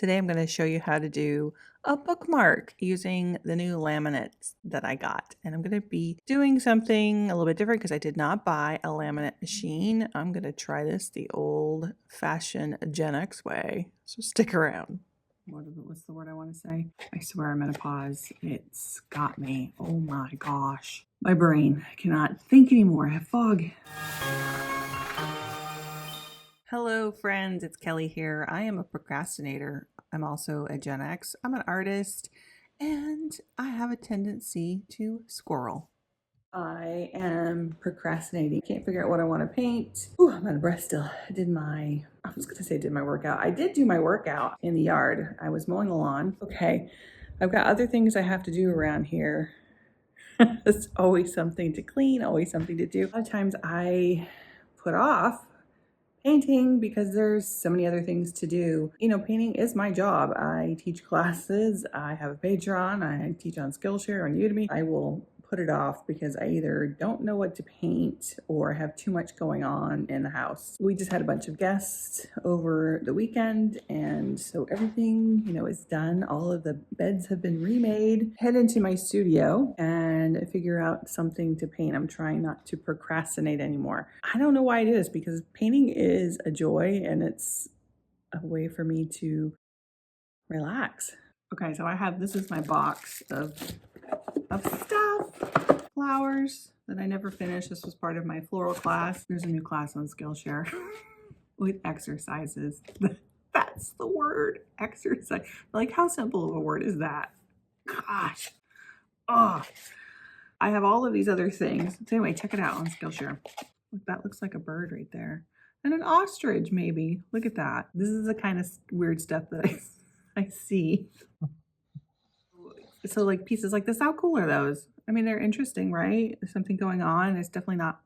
Today I'm going to show you how to do a bookmark using the new laminates that I got. And I'm going to be doing something a little bit different because I did not buy a laminate machine. I'm going to try this the old-fashioned GenX way. So stick around. What's the word I want to say? I swear I'm at a pause. It's got me. Oh my gosh. My brain cannot think anymore. I have fog. Hello friends, it's Kelly here. I am a procrastinator. I'm also a Gen X. I'm an artist and I have a tendency to squirrel. I am procrastinating. Can't figure out what I want to paint. Ooh, I'm out of breath still. I did my workout. I did do my workout in the yard. I was mowing the lawn. Okay, I've got other things I have to do around here. It's always something to clean, always something to do. A lot of times I put off painting because there's so many other things to do. You know, painting is my job. I teach classes, I have a Patreon, I teach on Skillshare, on Udemy. I will put it off because I either don't know what to paint or have too much going on in the house. We just had a bunch of guests over the weekend, and so everything, you know, is done. All of the beds have been remade. Head into my studio and figure out something to paint. I'm trying not to procrastinate anymore. I don't know why it is, because painting is a joy and it's a way for me to relax. Okay, so this is my box of stuff, flowers that I never finished. This was part of my floral class. There's a new class on Skillshare with exercises. That's the word, exercise. Like, how simple of a word is that? Gosh. Oh, I have all of these other things. So anyway, check it out on Skillshare. Look, that looks like a bird right there. And an ostrich, maybe. Look at that. This is the kind of weird stuff that I see. So like pieces like this, how cool are those? I mean, they're interesting, right? There's something going on. It's definitely not,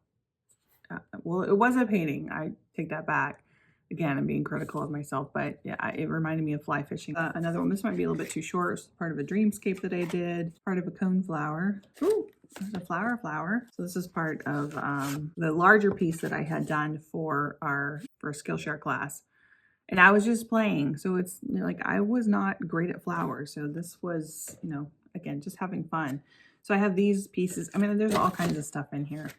well, it was a painting. I take that back. Again, I'm being critical of myself, but yeah, it reminded me of fly fishing. Another one, this might be a little bit too short. It's part of a dreamscape that I did, part of a cone flower. Ooh, there's a flower. So this is part of the larger piece that I had done for our Skillshare class. And I was just playing. So it's, you know, like, I was not great at flowers. So this was, you know, again, just having fun. So I have these pieces. I mean, there's all kinds of stuff in here.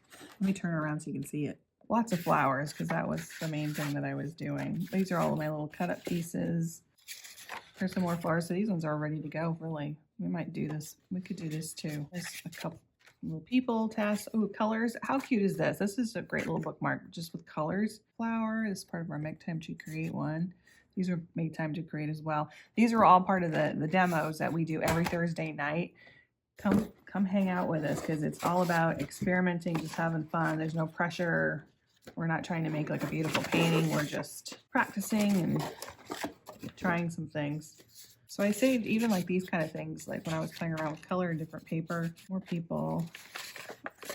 Let me turn around so you can see it. Lots of flowers, because that was the main thing that I was doing. These are all of my little cut up pieces. There's some more flowers. So these ones are ready to go, really. We might do this. We could do this too. There's a couple little people tasks. Oh, colors. How cute is this? This is a great little bookmark just with colors. Flower is part of our Make Time to Create one. These are Make Time to Create as well. These are all part of the demos that we do every Thursday night. Come hang out with us, because it's all about experimenting, just having fun. There's no pressure. We're not trying to make like a beautiful painting. We're just practicing and trying some things. So I saved even like these kind of things, like when I was playing around with color and different paper. More people.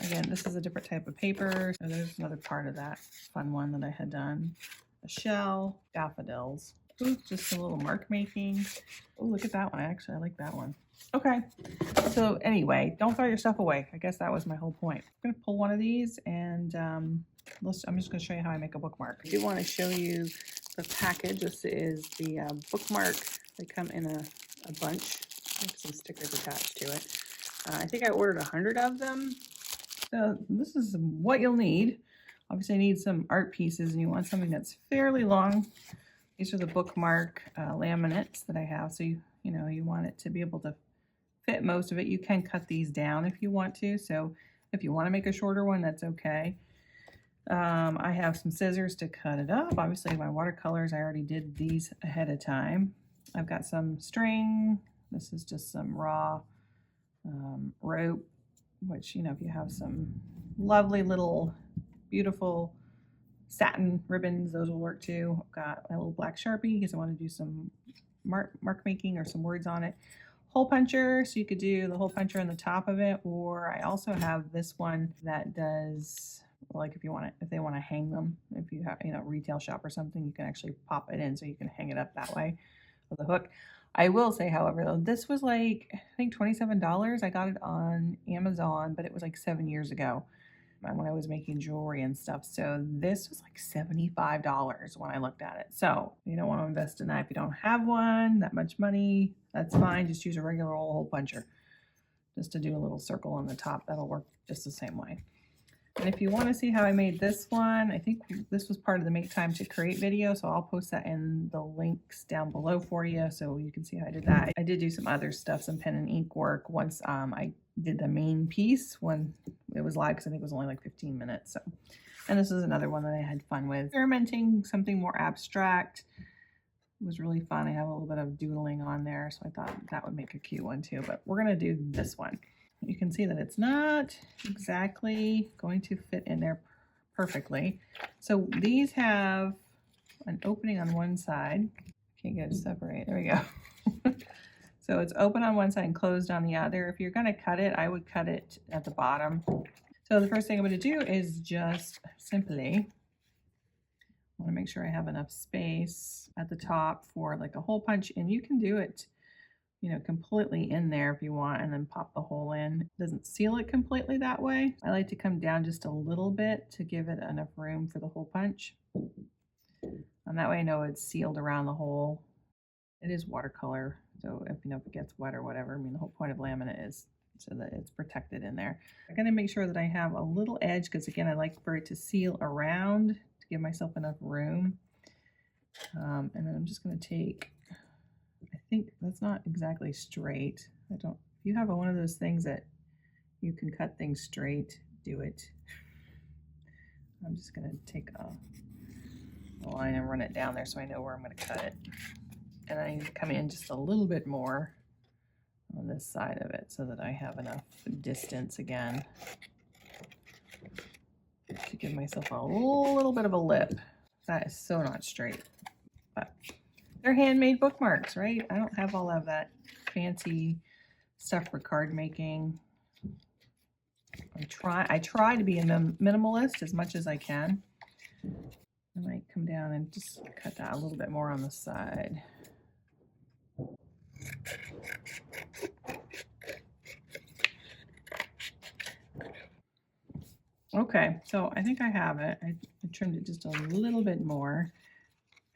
Again, this is a different type of paper. So there's another part of that fun one that I had done. A shell, daffodils. Ooh, just a little mark making. Oh, look at that one. Actually, I like that one. Okay. So anyway, don't throw your stuff away. I guess that was my whole point. I'm going to pull one of these and I'm just going to show you how I make a bookmark. I do want to show you the package. This is the bookmark. They come in a bunch. I have some stickers attached to it. I think I ordered 100 of them. So this is what you'll need. Obviously I need some art pieces, and you want something that's fairly long. These are the bookmark laminates that I have. So you know, you want it to be able to fit most of it. You can cut these down if you want to. So if you want to make a shorter one, that's okay. I have some scissors to cut it up. Obviously my watercolors, I already did these ahead of time. I've got some string. This is just some raw rope, which, you know, if you have some lovely little beautiful satin ribbons, those will work too. I've got my little black Sharpie because I want to do some mark making or some words on it. Hole puncher, so you could do the hole puncher on the top of it, or I also have this one that does, like, if they want to hang them, if you have, you know, retail shop or something, you can actually pop it in so you can hang it up that way with a hook. I will say, however, though, this was like, I think $27. I got it on Amazon, but it was like 7 years ago. when I was making jewelry and stuff. So this was like $75 when I looked at it. So you don't want to invest in that if you don't have one, that much money, that's fine. Just use a regular old hole puncher just to do a little circle on the top. That'll work just the same way. And if you want to see how I made this one, I think this was part of the Make Time to Create video, so I'll post that in the links down below for you so you can see how I did that. I did do some other stuff, some pen and ink work once I did the main piece when it was live, because I think it was only like 15 minutes. So, and this is another one that I had fun with. Experimenting something more abstract was really fun. I have a little bit of doodling on there, so I thought that would make a cute one too, but we're gonna do this one. You can see that it's not exactly going to fit in there perfectly. So these have an opening on one side. Can't get it to separate. There we go. So it's open on one side and closed on the other. If you're going to cut it, I would cut it at the bottom. So the first thing I'm going to do is just simply, I want to make sure I have enough space at the top for like a hole punch, and you can do it, you know, completely in there if you want, and then pop the hole in. It doesn't seal it completely that way. I like to come down just a little bit to give it enough room for the hole punch. And that way I know it's sealed around the hole. It is watercolor, so if if it gets wet or whatever, I mean, the whole point of laminate is so that it's protected in there. I'm gonna make sure that I have a little edge, because again, I like for it to seal around to give myself enough room. And then I'm just gonna take, I think that's not exactly straight. If you have one of those things that you can cut things straight, do it. I'm just gonna take a line and run it down there so I know where I'm gonna cut it. And I need to come in just a little bit more on this side of it so that I have enough distance again to give myself a little bit of a lip. That is so not straight, but they're handmade bookmarks, right? I don't have all of that fancy stuff for card making. I try to be a minimalist as much as I can. I might come down and just cut that a little bit more on the side. Okay, so I think I have it. I trimmed it just a little bit more.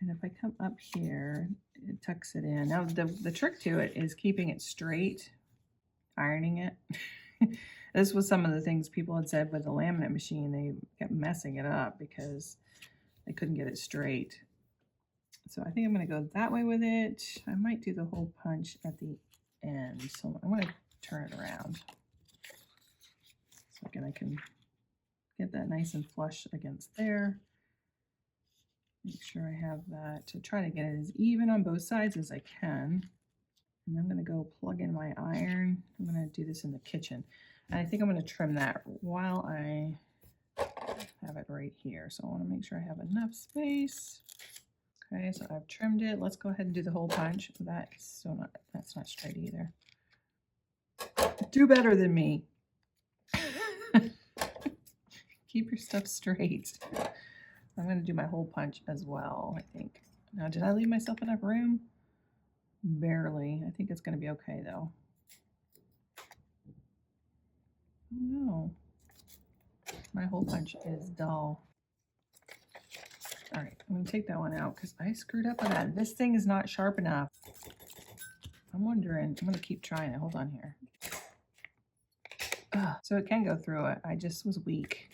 And if I come up here, it tucks it in. Now the trick to it is keeping it straight, ironing it. This was some of the things people had said with the laminate machine. They kept messing it up because they couldn't get it straight. So I think I'm gonna go that way with it. I might do the hole punch at the end. So I'm gonna turn it around. So again, I can get that nice and flush against there. Make sure I have that to try to get it as even on both sides as I can. And I'm gonna go plug in my iron. I'm gonna do this in the kitchen. And I think I'm gonna trim that while I have it right here. So I wanna make sure I have enough space. Okay, so I've trimmed it. Let's go ahead and do the hole punch. That's not straight either. Do better than me. Keep your stuff straight. I'm going to do my hole punch as well, I think. Now, did I leave myself enough room? Barely. I think it's going to be okay, though. Oh, no. My hole punch is dull. All right, I'm going to take that one out because I screwed up on that. This thing is not sharp enough. I'm wondering. I'm going to keep trying it. Hold on here. Ugh, so it can go through it. I just was weak.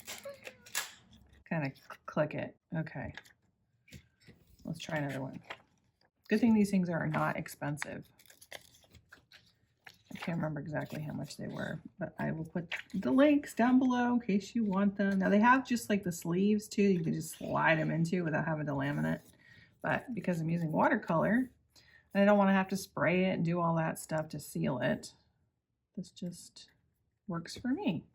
Kind of click it. Okay. Let's try another one. Good thing these things are not expensive. I can't remember exactly how much they were, but I will put the links down below in case you want them. Now they have just like the sleeves too, you can just slide them into without having to laminate. But because I'm using watercolor, and I don't want to have to spray it and do all that stuff to seal it, this just works for me.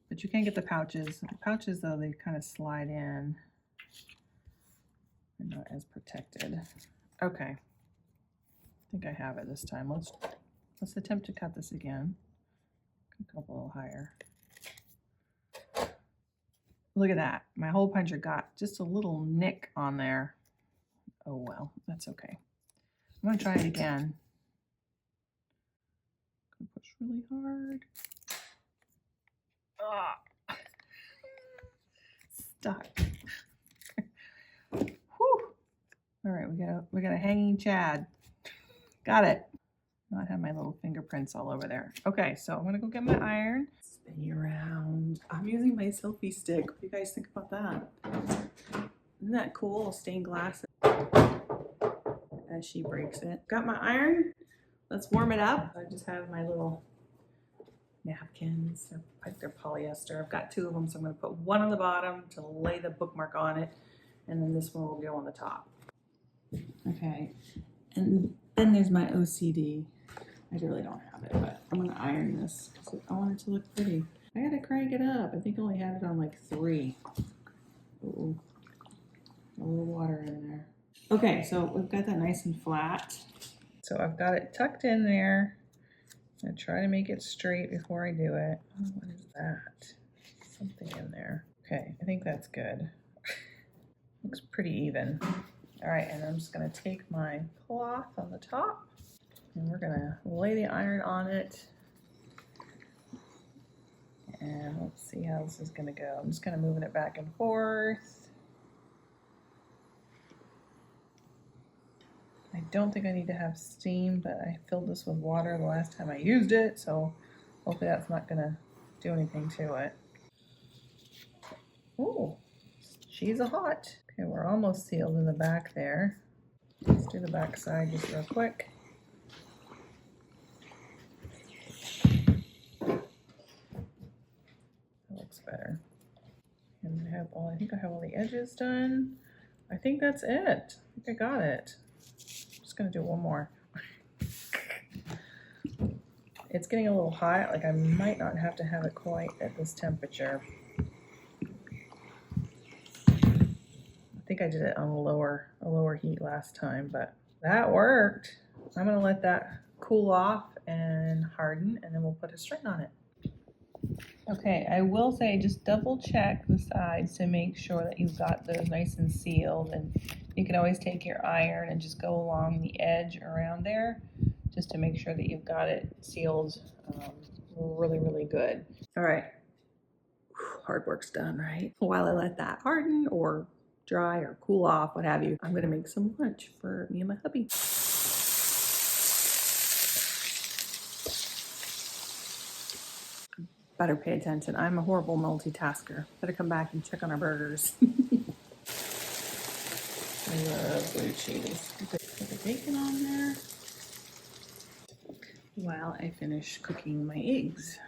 But you can get the pouches. The pouches, though, they kind of slide in. They're not as protected. Okay. I think I have it this time. Let's attempt to cut this again. Go up a little higher. Look at that. My hole puncher got just a little nick on there. Oh, well, that's okay. I'm going to try it again. Push really hard. stuck. Whew. All right, we got a hanging Chad. Got it. Not have my little fingerprints all over there. Okay, so I'm gonna go get my iron. Spin you around. I'm using my selfie stick. What do you guys think about that? Isn't that cool? Stained glass as she breaks it. Got my iron. Let's warm it up. I just have my little napkins. They're polyester. I've got 2 of them, so I'm going to put one on the bottom to lay the bookmark on it, and then this one will go on the top. Okay, and then there's my OCD. I really don't have it, but I'm going to iron this because I want it to look pretty. I got to crank it up. I think I only had it on like 3. Ooh, a little water in there. Okay, so we've got that nice and flat. So I've got it tucked in there. I'm gonna try to make it straight before I do it. Oh, what is that? Something in there. Okay, I think that's good. Looks pretty even. All right, and I'm just gonna take my cloth on the top and we're gonna lay the iron on it. And let's see how this is gonna go. I'm just kind of moving it back and forth. I don't think I need to have steam, but I filled this with water the last time I used it, so hopefully that's not gonna do anything to it. Ooh, she's a hot. Okay, we're almost sealed in the back there. Let's do the back side just real quick. That looks better. And I think I have all the edges done. I think that's it. I think I got it. Gonna do one more. It's getting a little hot, like I might not have to have it quite at this temperature. I think I did it on a lower heat last time, but that worked. I'm gonna let that cool off and harden, and then we'll put a string on it. Okay, I will say just double check the sides to make sure that you've got those nice and sealed, and you can always take your iron and just go along the edge around there just to make sure that you've got it sealed really, really good. All right, hard work's done, right? While I let that harden or dry or cool off, what have you, I'm gonna make some lunch for me and my hubby. Better pay attention. I'm a horrible multitasker. Better come back and check on our burgers. I love blue cheese. Put the bacon on there while I finish cooking my eggs.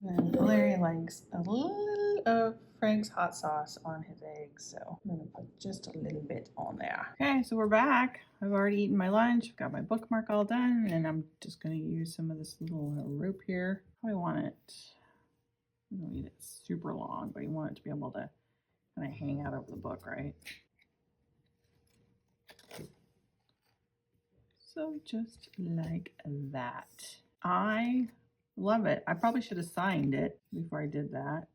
And Larry likes a little of Frank's hot sauce on his eggs, so I'm gonna put just a little bit on there. Okay, so we're back. I've already eaten my lunch. I've got my bookmark all done, and I'm just gonna use some of this little rope here. I want it, you don't need it super long, but you want it to be able to kind of hang out over the book, right? So just like that. I love it. I probably should have signed it before I did that.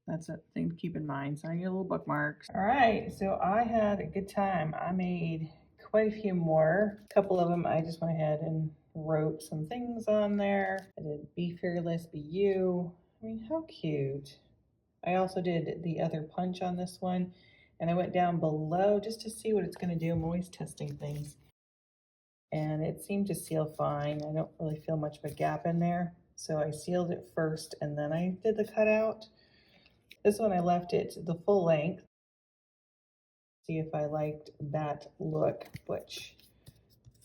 That's a thing to keep in mind. Sign your little bookmarks. All right, so I had a good time. I made quite a few more. A couple of them I just went ahead and wrote some things on there. I did Be Fearless, Be You. I mean, how cute. I also did the other punch on this one, and I went down below just to see what it's gonna do. I'm always testing things. And it seemed to seal fine. I don't really feel much of a gap in there. So I sealed it first and then I did the cutout. This one I left it the full length. See if I liked that look, which,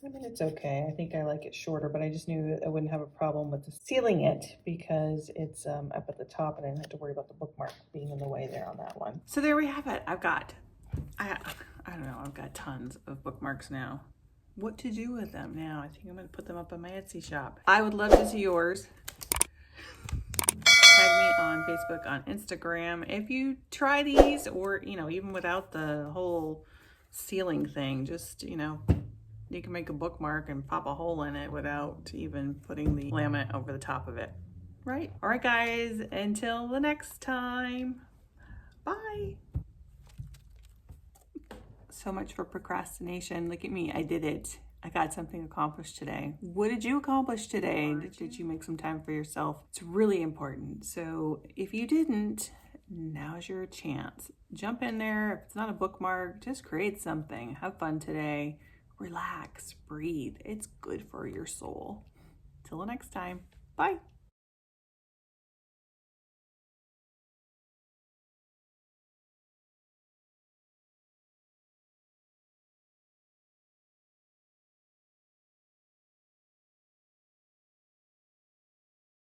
I mean, it's okay. I think I like it shorter, but I just knew I wouldn't have a problem with sealing it because it's up at the top and I didn't have to worry about the bookmark being in the way there on that one. So there we have it. I don't know, I've got tons of bookmarks now. What to do with them now? I think I'm gonna put them up on my Etsy shop. I would love to see yours. Tag me on Facebook, on Instagram. If you try these, or, you know, even without the whole sealing thing, just, you know, you can make a bookmark and pop a hole in it without even putting the laminate over the top of it, right? All right, guys, until the next time, bye. So much for procrastination. Look at me, I did it. I got something accomplished today. What did you accomplish today? Did you make some time for yourself? It's really important. So if you didn't, now's your chance. Jump in there. If it's not a bookmark, just create something. Have fun today. Relax, breathe. It's good for your soul. Till the next time. Bye.